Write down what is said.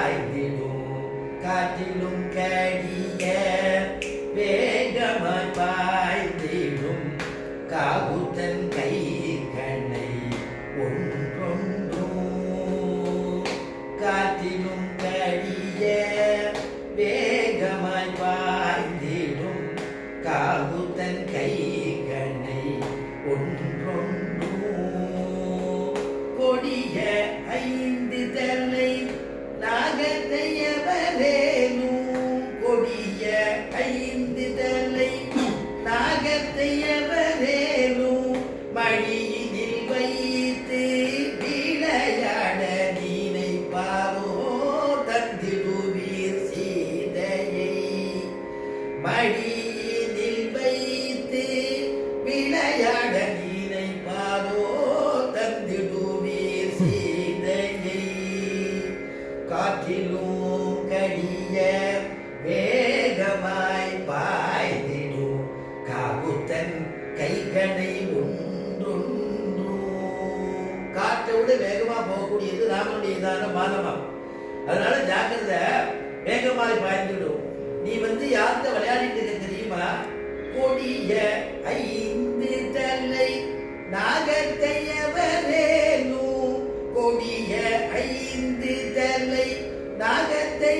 பாய்ந்திடும் காற்றிலும் கடிய வேகமாய் பாய்ந்திடும் காகுத்தன் கை கண்ணை ஒன்றொன்றும் காற்றிலும் கடிய வேகமாய் பாய்ந்திடும் காகுத்தன் கை கண்ணை ஒன்றொன்றும் கொடிய ஐந்து தலை நாகத்தையவரேனும் கொடிய ஐந்து தலை நாகத்தையவரேனும் மடியினில் வைத்து விளையாட நினைப்பாரோ தந்திடுவீர் சீதையை மடியினில் வைத்து விளையாட நினைப்பாரோ தந்திடுவீர் சீதையை காற்றிலும் கடிய வேகமாய் பாய்ந்திடும் காகுத்தன் கைகனை ஒன்றொன்றும் காற்றை விட வேகமா போகக்கூடியது ராமனுடையதான மானமா. அதனால ஜாக்கிரதை, வேகமாய் பாய்ந்துடும். நீ யார்கிட்ட விளையாடிட்டு இருக்க தெரியுமா? கொடிய ஐந்து தலை நாகத்தையவரேனும் கொடிய ஐந்து தலை நாகத்தை